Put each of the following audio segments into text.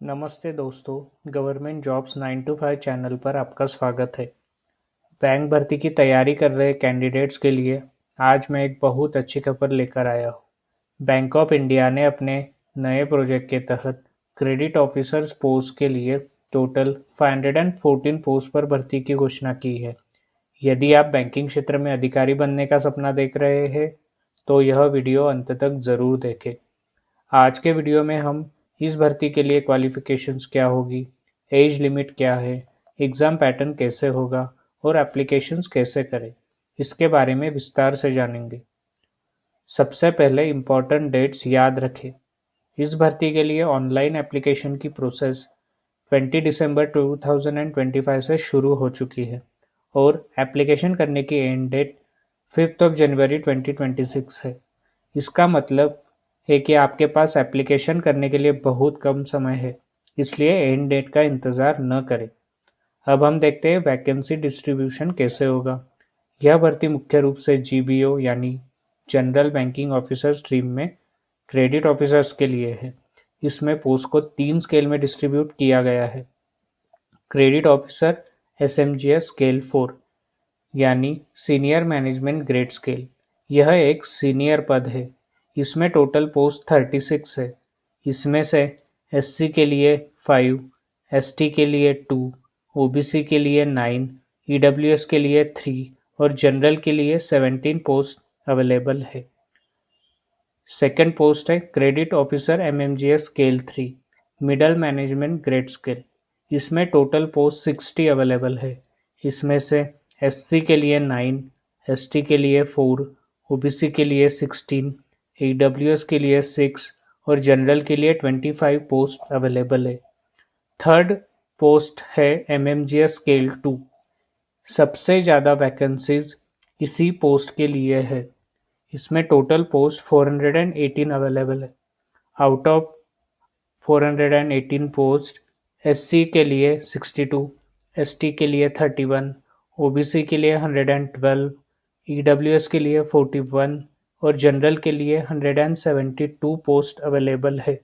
नमस्ते दोस्तों, government jobs 9 to 5 channel पर आपका स्वागत है। बैंक भर्ती की तैयारी कर रहे कैंडिडेट्स के लिए आज मैं एक बहुत अच्छी खबर लेकर आया हूँ। बैंक ऑफ इंडिया ने अपने नए प्रोजेक्ट के तहत क्रेडिट ऑफिसर्स पोस्ट के लिए टोटल 514 पोस्ट पर भर्ती की घोषणा की है। यदि आप बैंकिंग क्षेत्र में अधिकारी बनने का सपना देख रहे हैं, तो यह वीडियो अंत तक ज़रूर देखें। आज के वीडियो में हम इस भर्ती के लिए क्वालिफिकेशंस क्या होगी, एज लिमिट क्या है, एग्ज़ाम पैटर्न कैसे होगा और एप्लीकेशंस कैसे करें, इसके बारे में विस्तार से जानेंगे। सबसे पहले इम्पॉर्टेंट डेट्स याद रखें। इस भर्ती के लिए ऑनलाइन एप्लीकेशन की प्रोसेस 20 दिसंबर 2025 से शुरू हो चुकी है और एप्लीकेशन करने की एंड डेट 5 जनवरी 2026 है। इसका मतलब है कि आपके पास एप्लीकेशन करने के लिए बहुत कम समय है, इसलिए एंड डेट का इंतज़ार न करें। अब हम देखते हैं वैकेंसी डिस्ट्रीब्यूशन कैसे होगा। यह भर्ती मुख्य रूप से जीबीओ यानी जनरल बैंकिंग ऑफिसर स्ट्रीम में क्रेडिट ऑफिसर्स के लिए है। इसमें पोस्ट को 3 स्केल में डिस्ट्रीब्यूट किया गया है। क्रेडिट ऑफिसर एसएमजीएस स्केल 4 यानी सीनियर मैनेजमेंट ग्रेड स्केल। यह एक सीनियर पद है। इसमें टोटल पोस्ट 36 है। इसमें से एससी के लिए 5, एसटी के लिए 2, ओबीसी के लिए 9, ईडब्ल्यूएस के लिए 3 और जनरल के लिए 17 पोस्ट अवेलेबल है। सेकंड पोस्ट है credit officer MMGS scale 3 middle management grade scale. इसमें टोटल पोस्ट 60 अवेलेबल है। इसमें से एससी के लिए 9, एसटी के लिए 4, ओबीसी के लिए 16, ईडब्ल्यूएस के लिए 6 और जनरल के लिए 25 पोस्ट अवेलेबल है। थर्ड पोस्ट है एमएमजीएस स्केल 2। सबसे ज़्यादा वैकेंसीज इसी पोस्ट के लिए है। इसमें टोटल पोस्ट 418 अवेलेबल है। आउट ऑफ 418 पोस्ट एससी के लिए 62, एसटी के लिए 31, ओबीसी के लिए 112, ईडब्ल्यूएस के लिए 41 और जनरल के लिए 172 पोस्ट अवेलेबल है।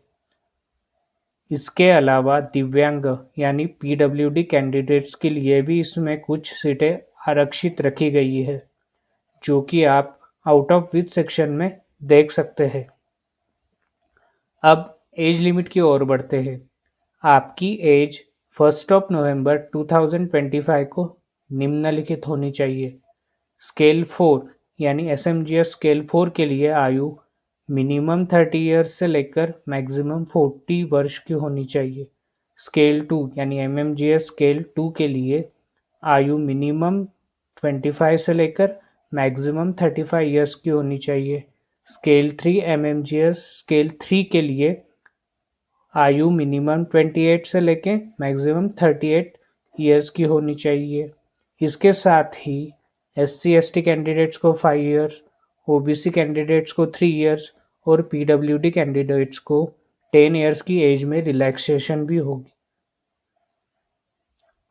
इसके अलावा दिव्यांग यानी पीडब्ल्यूडी कैंडिडेट्स के लिए भी इसमें कुछ सीटें आरक्षित रखी गई है, जो कि आप आउट ऑफ विच सेक्शन में देख सकते हैं। अब एज लिमिट की ओर बढ़ते हैं। आपकी एज 1 नवंबर 2025 को निम्नलिखित होनी चाहिए। स्केल 4 यानी एसएमजीएस स्केल 4 के लिए आयु मिनिमम 30 ईयर्स से लेकर मैक्सिमम 40 वर्ष की होनी चाहिए। स्केल 2 यानी एमएमजीएस स्केल 2 के लिए आयु मिनिमम 25 से लेकर मैक्सिमम 35 ईयर्स की होनी चाहिए। स्केल 3 एमएमजीएस स्केल 3 के लिए आयु मिनिमम 28 से लेकर मैक्सिमम 38 ईयर्स की होनी चाहिए। इसके साथ ही एससी एसटी कैंडिडेट्स को 5 ईयर्स, ओबीसी कैंडिडेट्स को 3 ईयर्स और पीडब्ल्यूडी कैंडिडेट्स को 10 ईयर्स की एज में रिलैक्सेशन भी होगी।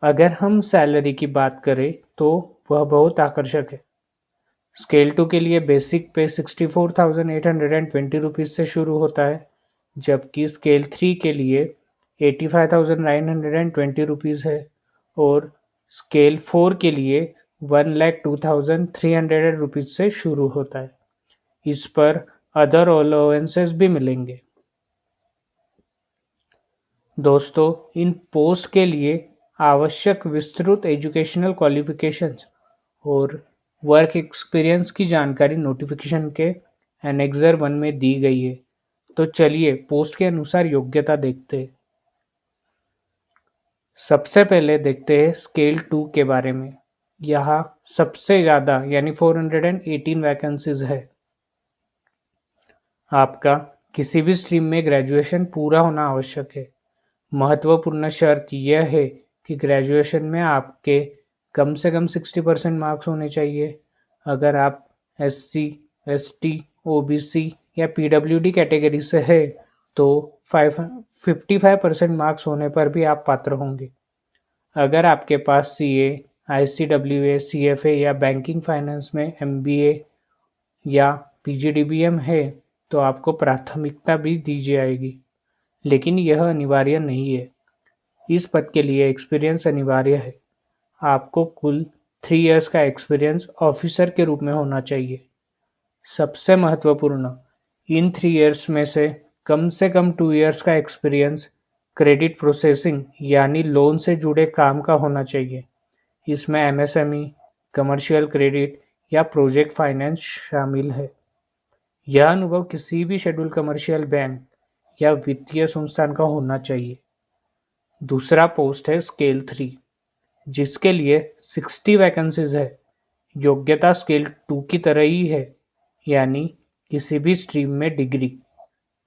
अगर हम सैलरी की बात करें तो वह बहुत आकर्षक है। स्केल 2 के लिए बेसिक पे 64,820 रुपीज़ से शुरू होता है, जबकि स्केल 3 के लिए 85,920 रुपीज़ है और स्केल 4 के लिए 1,02,300 रुपीज़ से शुरू होता है। इस पर अदर अलाउंसेस भी मिलेंगे। दोस्तों, इन पोस्ट के लिए आवश्यक विस्तृत एजुकेशनल क्वालिफिकेशंस और वर्क एक्सपीरियंस की जानकारी नोटिफिकेशन के एनेक्सर 1 में दी गई है। तो चलिए पोस्ट के अनुसार योग्यता देखते हैं। सबसे पहले देखते हैं स्केल 2 के बारे में। यहाँ सबसे ज़्यादा यानी 418 वैकेंसीज है। आपका किसी भी स्ट्रीम में ग्रेजुएशन पूरा होना आवश्यक है। महत्वपूर्ण शर्त यह है कि ग्रेजुएशन में आपके कम से कम 60% मार्क्स होने चाहिए। अगर आप एससी, एसटी, ओबीसी या पीडब्ल्यूडी कैटेगरी से है तो 55% मार्क्स होने पर भी आप पात्र होंगे। अगर आपके पास सीए, आईसीडब्ल्यूए, सीएफए या बैंकिंग फाइनेंस में एमबीए या पीजीडीबीएम है तो आपको प्राथमिकता भी दी जाएगी। लेकिन यह अनिवार्य नहीं है। इस पद के लिए एक्सपीरियंस अनिवार्य है। आपको कुल 3 इयर्स का एक्सपीरियंस ऑफिसर के रूप में होना चाहिए। सबसे महत्वपूर्ण, इन 3 इयर्स में से कम 2 इयर्स का एक्सपीरियंस क्रेडिट प्रोसेसिंग यानी लोन से जुड़े काम का होना चाहिए। इसमें एमएसएमई, कमर्शियल क्रेडिट या प्रोजेक्ट फाइनेंस शामिल है। यह अनुभव किसी भी शेड्यूल कमर्शियल बैंक या वित्तीय संस्थान का होना चाहिए। दूसरा पोस्ट है स्केल 3, जिसके लिए 60 वैकेंसीज है। योग्यता स्केल 2 की तरह ही है, यानी किसी भी स्ट्रीम में डिग्री।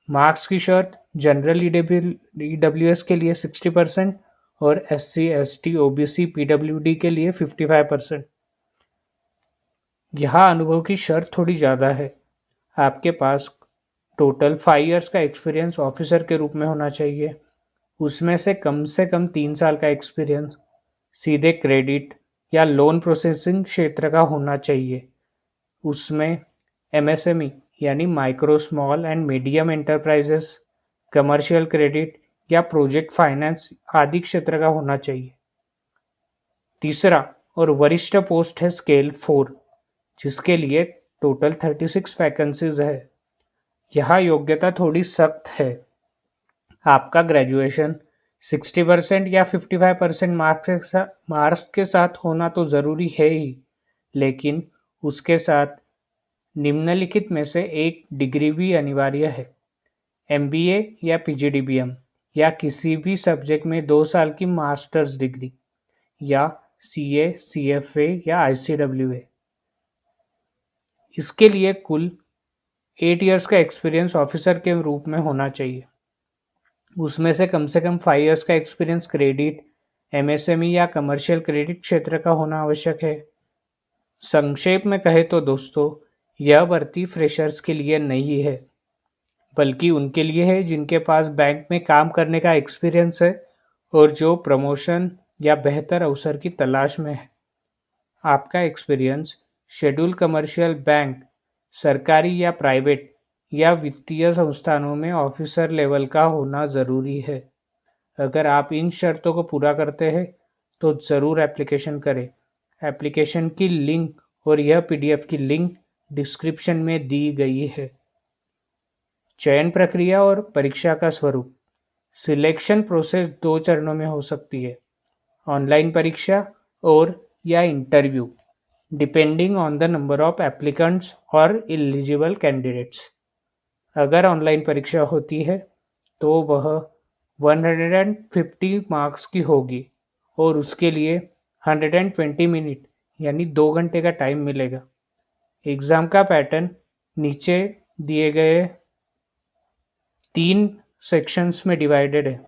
मार्क्स की शर्त जनरल ईडब्ल्यूएस के लिए 60% और एससी, एसटी, ओबीसी, पीडब्ल्यूडी के लिए 55%। यहाँ अनुभव की शर्त थोड़ी ज़्यादा है। आपके पास टोटल 5 इयर्स का एक्सपीरियंस ऑफिसर के रूप में होना चाहिए। उसमें से कम 3 साल का एक्सपीरियंस सीधे क्रेडिट या लोन प्रोसेसिंग क्षेत्र का होना चाहिए। उसमें एमएसएमई यानी micro, small and medium enterprises, commercial credit या प्रोजेक्ट फाइनेंस आदि क्षेत्र का होना चाहिए। तीसरा और वरिष्ठ पोस्ट है स्केल 4, जिसके लिए टोटल 36 वैकेंसीज है। यहाँ योग्यता थोड़ी सख्त है। आपका ग्रेजुएशन 60% या 55% मार्क्स के साथ होना तो ज़रूरी है ही, लेकिन उसके साथ निम्नलिखित में से एक डिग्री भी अनिवार्य है। एमबीए या पीजीडीबीएम या किसी भी सब्जेक्ट में 2 साल की मास्टर्स डिग्री या सीए, सीएफए या आईसीडब्ल्यूए। इसके लिए कुल 8 इयर्स का एक्सपीरियंस ऑफिसर के रूप में होना चाहिए। उसमें से कम 5 इयर्स का एक्सपीरियंस क्रेडिट, एमएसएमई या कमर्शियल क्रेडिट क्षेत्र का होना आवश्यक है। संक्षेप में कहे तो दोस्तों, यह भर्ती फ्रेशर्स के लिए नहीं है, बल्कि उनके लिए है जिनके पास बैंक में काम करने का एक्सपीरियंस है और जो प्रमोशन या बेहतर अवसर की तलाश में है। आपका एक्सपीरियंस शेड्यूल कमर्शियल बैंक, सरकारी या प्राइवेट या वित्तीय संस्थानों में ऑफिसर लेवल का होना ज़रूरी है। अगर आप इन शर्तों को पूरा करते हैं तो ज़रूर एप्लीकेशन करें। एप्लीकेशन की लिंक और यह पीडीएफ की लिंक डिस्क्रिप्शन में दी गई है। चयन प्रक्रिया और परीक्षा का स्वरूप। सिलेक्शन प्रोसेस 2 चरणों में हो सकती है, ऑनलाइन परीक्षा और या interview, depending on the number of applicants और एलिजिबल कैंडिडेट्स। अगर ऑनलाइन परीक्षा होती है तो वह 150 मार्क्स की होगी और उसके लिए 120 मिनट यानी 2 घंटे का टाइम मिलेगा। एग्ज़ाम का पैटर्न नीचे दिए गए 3 सेक्शंस में डिवाइडेड है।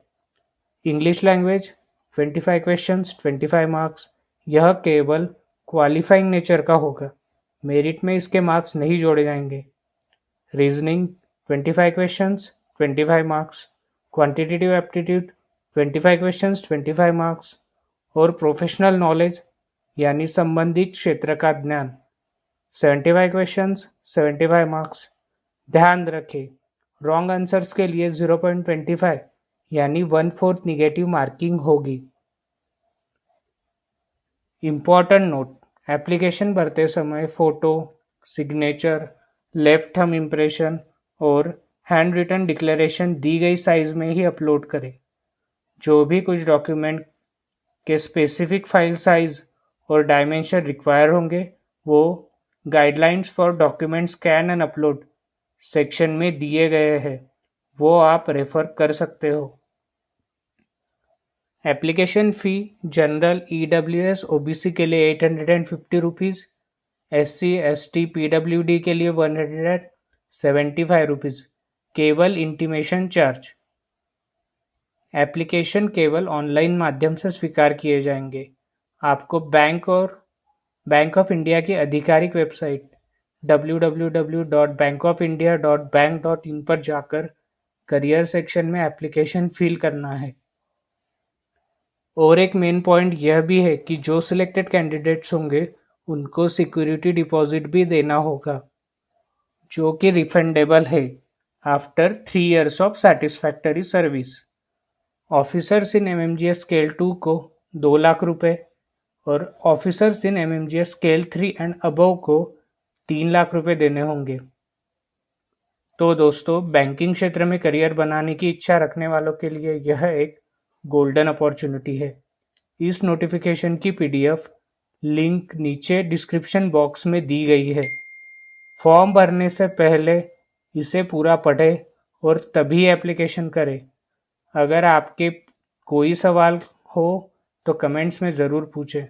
English language 25 questions, 25 marks. यह केवल क्वालिफाइंग नेचर का होगा, मेरिट में इसके मार्क्स नहीं जोड़े जाएंगे। Reasoning 25 questions, 25 marks. Quantitative aptitude 25 questions, 25 marks. और प्रोफेशनल नॉलेज यानी संबंधित क्षेत्र का ज्ञान 75 क्वेश्चंस, 75 मार्क्स। ध्यान रखें, रॉन्ग आंसर्स के लिए 0.25 यानी 1/4 निगेटिव मार्किंग होगी। इम्पॉर्टेंट नोट, एप्लीकेशन भरते समय photo, signature, left thumb impression और हैंड रिटन डिक्लेरेशन दी गई साइज में ही अपलोड करें। जो भी कुछ डॉक्यूमेंट के स्पेसिफिक फाइल साइज और डायमेंशन रिक्वायर होंगे वो guidelines for document scan and upload section में दिए गए हैं, वो आप रेफर कर सकते हो। Application fee general EWS OBC के लिए 850 रुपीज़, एससी एसटी पीडब्ल्यूडी के लिए 175 रुपीज़, केवल इंटीमेशन चार्ज। एप्लीकेशन केवल ऑनलाइन माध्यम से स्वीकार किए जाएंगे। आपको बैंक ऑफ इंडिया की आधिकारिक वेबसाइट www.bankofindia.bank.in पर जाकर करियर सेक्शन में एप्लीकेशन फिल करना है। और एक मेन पॉइंट यह भी है कि जो सिलेक्टेड कैंडिडेट्स होंगे उनको सिक्योरिटी डिपॉजिट भी देना होगा, जो कि रिफंडेबल है। after 3 years of satisfactory service. Officers in MMGS scale 2 को 2 लाख रुपए और officers in MMGS scale 3 and above को 3 लाख रुपए देने होंगे। तो दोस्तों, बैंकिंग क्षेत्र में करियर बनाने की इच्छा रखने वालों के लिए यह एक गोल्डन अपॉर्चुनिटी है। इस नोटिफिकेशन की पीडीएफ लिंक नीचे डिस्क्रिप्शन बॉक्स में दी गई है। फॉर्म भरने से पहले इसे पूरा पढ़ें और तभी एप्लीकेशन करें। अगर आपके कोई सवाल हो तो कमेंट्स में ज़रूर पूछें।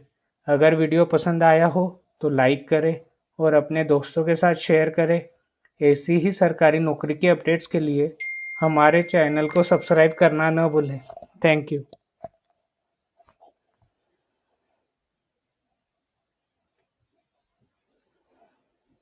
अगर वीडियो पसंद आया हो तो लाइक करें और अपने दोस्तों के साथ शेयर करें। ऐसी ही सरकारी नौकरी की अपडेट्स के लिए हमारे चैनल को सब्सक्राइब करना न भूलें। Thank you.